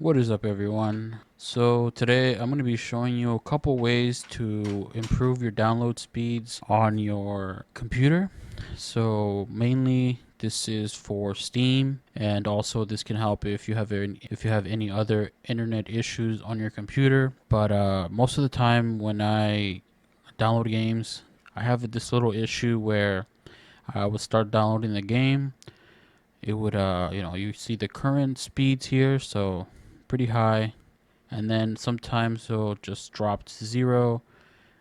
What is up, everyone? So today I'm going to be showing you a couple ways to improve your download speeds on your computer. So mainly this is for Steam, and also this can help if you have any other internet issues on your computer. But most of the time when I download games, I have this little issue where I would start downloading the game. It would you see the current speeds here, so pretty high, and then sometimes it'll just drop to zero,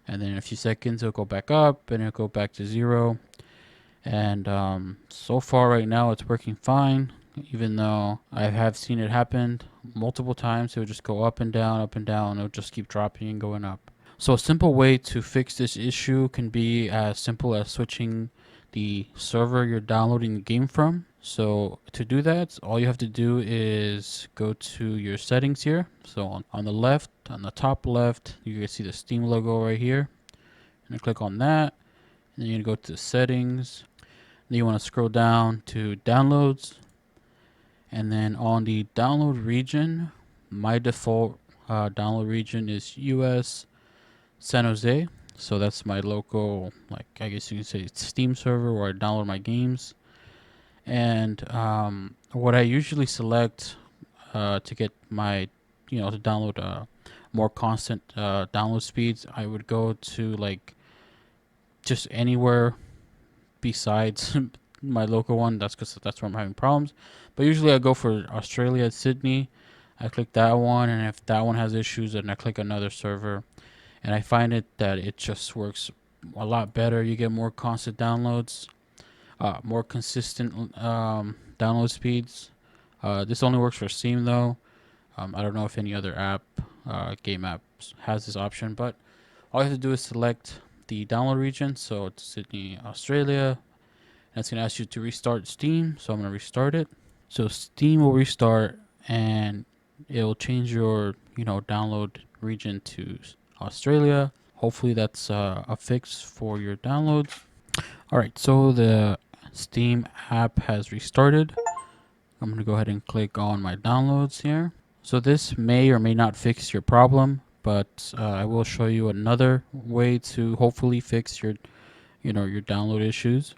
and then in a few seconds it'll go back up and it'll go back to zero. And so far right now it's working fine, even though I have seen it happen multiple times. It'll just go up and down, up and down. It'll just keep dropping and going up. So a simple way to fix this issue can be as simple as switching the server you're downloading the game from. So to do that, all you have to do is go to your settings here. So on the left, on the top left, you can see the Steam logo right here. And click on that. And then you're going to go to settings. Then you want to scroll down to downloads. And then on the download region, my default download region is US San Jose. So that's my local, like, I guess you can say, Steam server where I download my games. And what I usually select to get my, to download more constant download speeds, I would go to like just anywhere besides my local one. That's because that's where I'm having problems. But usually I go for Australia, Sydney. I click that one, and if that one has issues, then I click another server. And I find it that it just works a lot better. You get more constant downloads, more consistent download speeds. This only works for Steam though. I don't know if any other game app has this option, but all you have to do is select the download region. So it's Sydney, Australia. And it's going to ask you to restart Steam. So I'm going to restart it. So Steam will restart and it'll change your, download region to Australia. Hopefully that's a fix for your downloads. All right, so the Steam app has restarted. I'm going to go ahead and click on my downloads here. So this may or may not fix your problem, but I will show you another way to hopefully fix your download issues.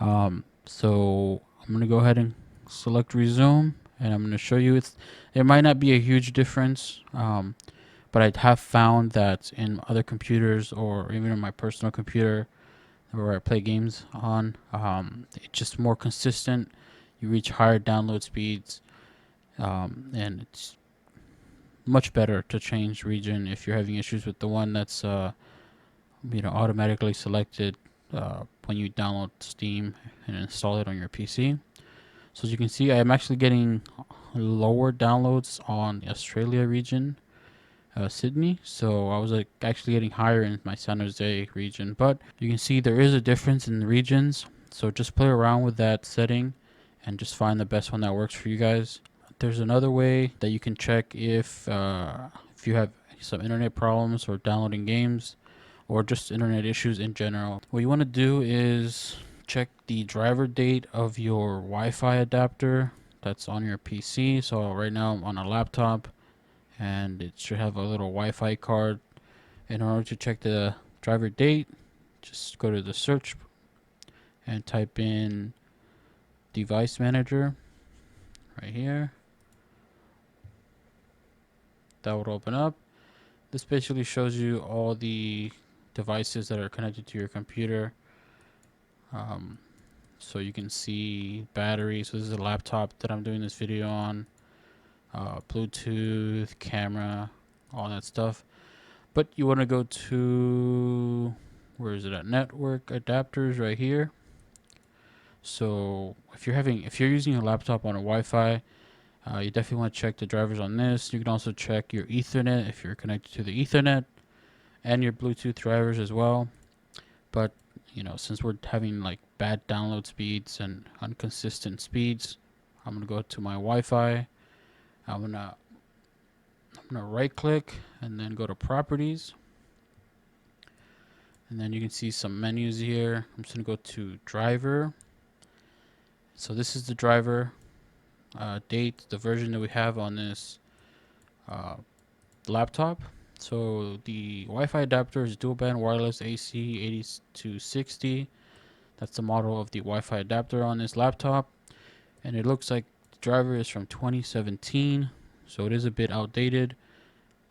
So I'm going to go ahead and select resume, and I'm going to show you it might not be a huge difference, but I have found that in other computers or even in my personal computer where I play games on, it's just more consistent. You reach higher download speeds, and it's much better to change region if you're having issues with the one that's automatically selected when you download Steam and install it on your PC. So as you can see, I am actually getting lower downloads on the Australia region, Sydney. So I was actually getting higher in my San Jose region, but you can see there is a difference in the regions. So just play around with that setting and just find the best one that works for you guys. There's another way that you can check if you have some internet problems or downloading games or just internet issues in general. What you want to do is check the driver date of your Wi-Fi adapter that's on your PC. So right now I'm on a laptop, and it should have a little Wi-Fi card. In order to check the driver date, just go to the search and type in device manager right here. That would open up. This basically shows you all the devices that are connected to your computer. So you can see battery. So this is a laptop that I'm doing this video on. Bluetooth, camera, all that stuff. But you want to go to, where is it at? Network adapters right here. So if you're using a laptop on a Wi-Fi, you definitely want to check the drivers on this. You can also check your Ethernet if you're connected to the Ethernet, and your Bluetooth drivers as well. But since we're having like bad download speeds and inconsistent speeds, I'm gonna go to my Wi-Fi. I'm gonna right click and then go to properties, and then you can see some menus here. I'm just gonna go to driver. So this is the driver date, the version that we have on this laptop. So the Wi-Fi adapter is dual band wireless AC 8260. That's the model of the Wi-Fi adapter on this laptop, and it looks like the driver is from 2017, so it is a bit outdated.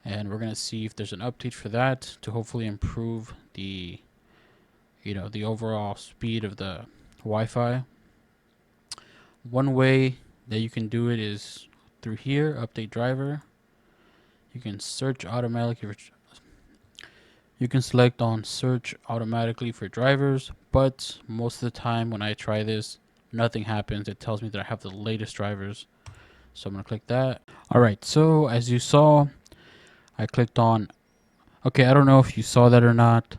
And we're gonna see if there's an update for that to hopefully improve the the overall speed of the Wi-Fi. One way that you can do it is through here, update driver. You can search automatically for, you can select on search automatically for drivers, but most of the time when I try this, nothing happens. It tells me that I have the latest drivers. So I'm gonna click that. Alright, so as you saw, I clicked on, okay, I don't know if you saw that or not.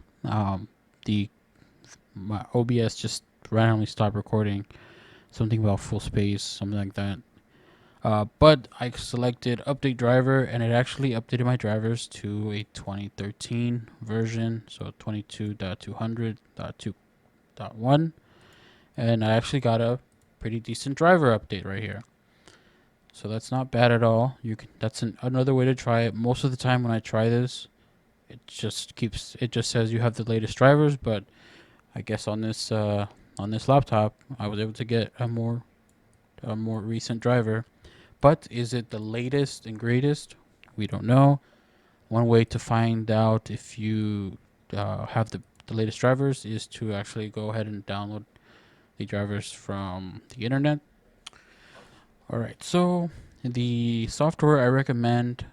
My OBS just randomly stopped recording something about full space, something like that. But I selected update driver, and it actually updated my drivers to a 2013 version, so 22.200.2.1, and I actually got a pretty decent driver update right here. So that's not bad at all. You can, that's another way to try it. Most of the time when I try this, it just says you have the latest drivers, but I guess on this laptop, I was able to get a more recent driver. But is it the latest and greatest? We don't know. One way to find out if you have the latest drivers is to actually go ahead and download the drivers from the internet. Alright, so the software I recommend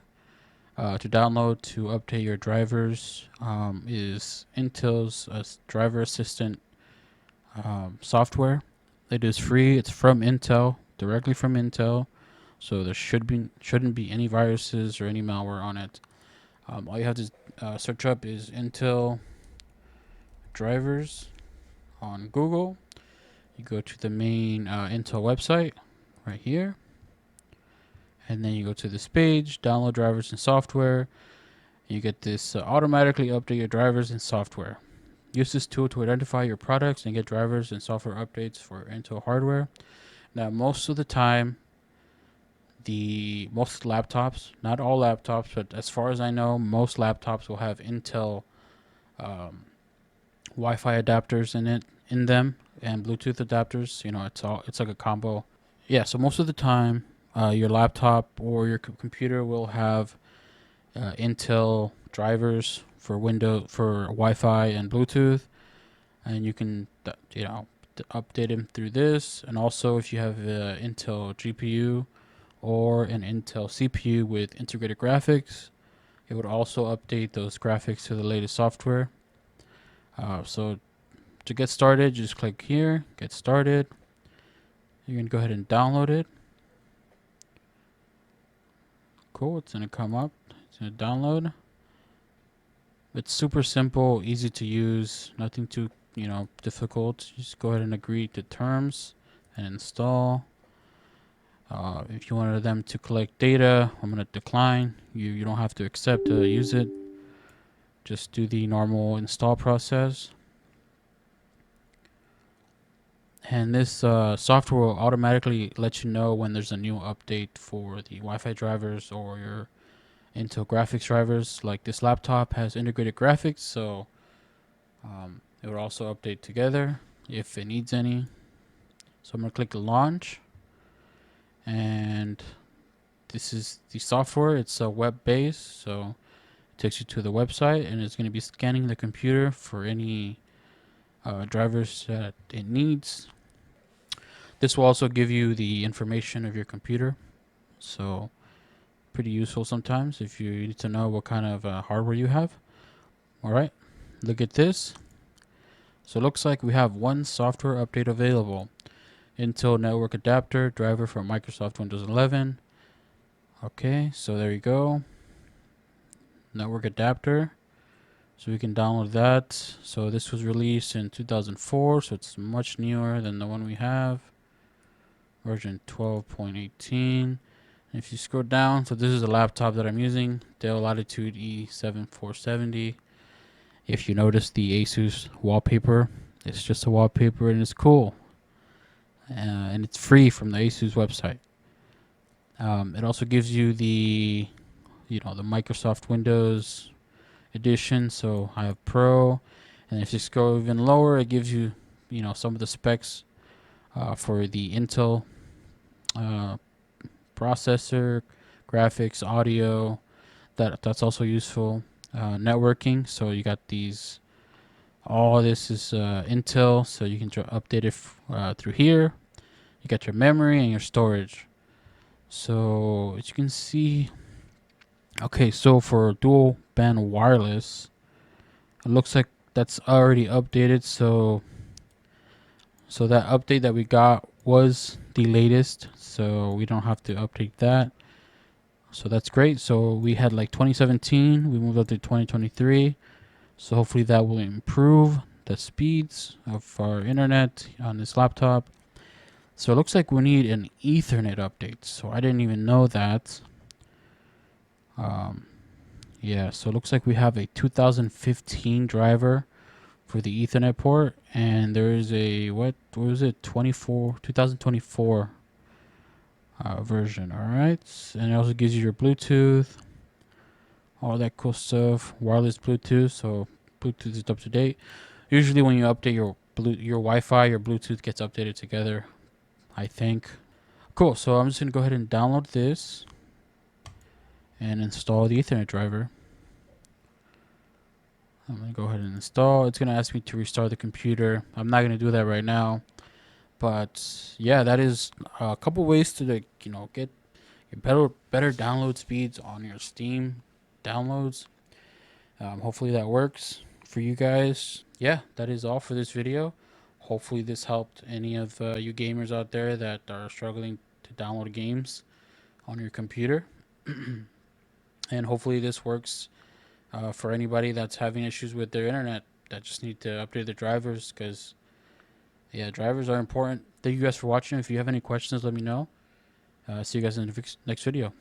to download to update your drivers is Intel's driver assistant software. It is free. It's from Intel, directly from Intel, so there shouldn't be any viruses or any malware on it. All you have to search up is Intel drivers on Google. You go to the main Intel website right here, and then you go to this page, download drivers and software. You get this automatically update your drivers and software. Use this tool to identify your products and get drivers and software updates for Intel hardware. Now, most of the time, most laptops, not all laptops, but as far as I know, most laptops will have Intel Wi-Fi adapters in them, and Bluetooth adapters. It's like a combo. Yeah, so most of the time, your laptop or your computer will have Intel drivers for Wi-Fi and Bluetooth, and you can update them through this. And also, if you have an Intel GPU or an Intel CPU with integrated graphics, it would also update those graphics to the latest software. So to get started, just click here, get started. You're gonna go ahead and download it. Cool, it's gonna come up, it's gonna download. It's super simple, easy to use, nothing too difficult. Just go ahead and agree to terms and install. If you wanted them to collect data, I'm going to decline. You don't have to accept to use it. Just do the normal install process. And this software will automatically let you know when there's a new update for the Wi-Fi drivers or your Intel graphics drivers. Like this laptop has integrated graphics, so it would also update together if it needs any. So I'm going to click launch. And this is the software. It's a web-based, so it takes you to the website, and it's going to be scanning the computer for any drivers that it needs. This will also give you the information of your computer, so pretty useful sometimes if you need to know what kind of hardware you have. Alright, look at this. So it looks like we have one software update available. Intel Network Adapter driver for Microsoft Windows 11. Okay, so there you go. Network adapter. So we can download that. So this was released in 2004, so it's much newer than the one we have. Version 12.18. If you scroll down, so this is a laptop that I'm using, Dell Latitude E7470. If you notice the Asus wallpaper, it's just a wallpaper and it's cool. And it's free from the Asus website. It also gives you the the Microsoft Windows edition. So I have Pro, and if you go even lower, it gives you, some of the specs for the Intel uh, processor, graphics, audio. That's also useful. Networking. So you got these. All this is Intel, so you can update it through here. You got your memory and your storage. So as you can see, okay, so for dual band wireless, it looks like that's already updated. So that update that we got was the latest, so we don't have to update that. So that's great. So we had like 2017, we moved up to 2023. So hopefully that will improve the speeds of our internet on this laptop. So it looks like we need an Ethernet update. So I didn't even know that. Yeah, so it looks like we have a 2015 driver for the Ethernet port, and there is a what was it 2024 version. All right, and it also gives you your Bluetooth, all that cool stuff, wireless Bluetooth. So Bluetooth is up to date. Usually when you update your Wi-Fi, your Bluetooth gets updated together, I think. Cool. So I'm just gonna go ahead and download this and install the Ethernet driver. I'm going to go ahead and install. It's going to ask me to restart the computer. I'm not going to do that right now. But yeah, that is a couple ways to get better download speeds on your Steam downloads. Hopefully that works for you guys. Yeah, that is all for this video. Hopefully this helped any of you gamers out there that are struggling to download games on your computer. And hopefully this works for anybody that's having issues with their internet that just need to update their drivers, because yeah, drivers are important. Thank you guys for watching. If you have any questions, let me know. See you guys in the next video.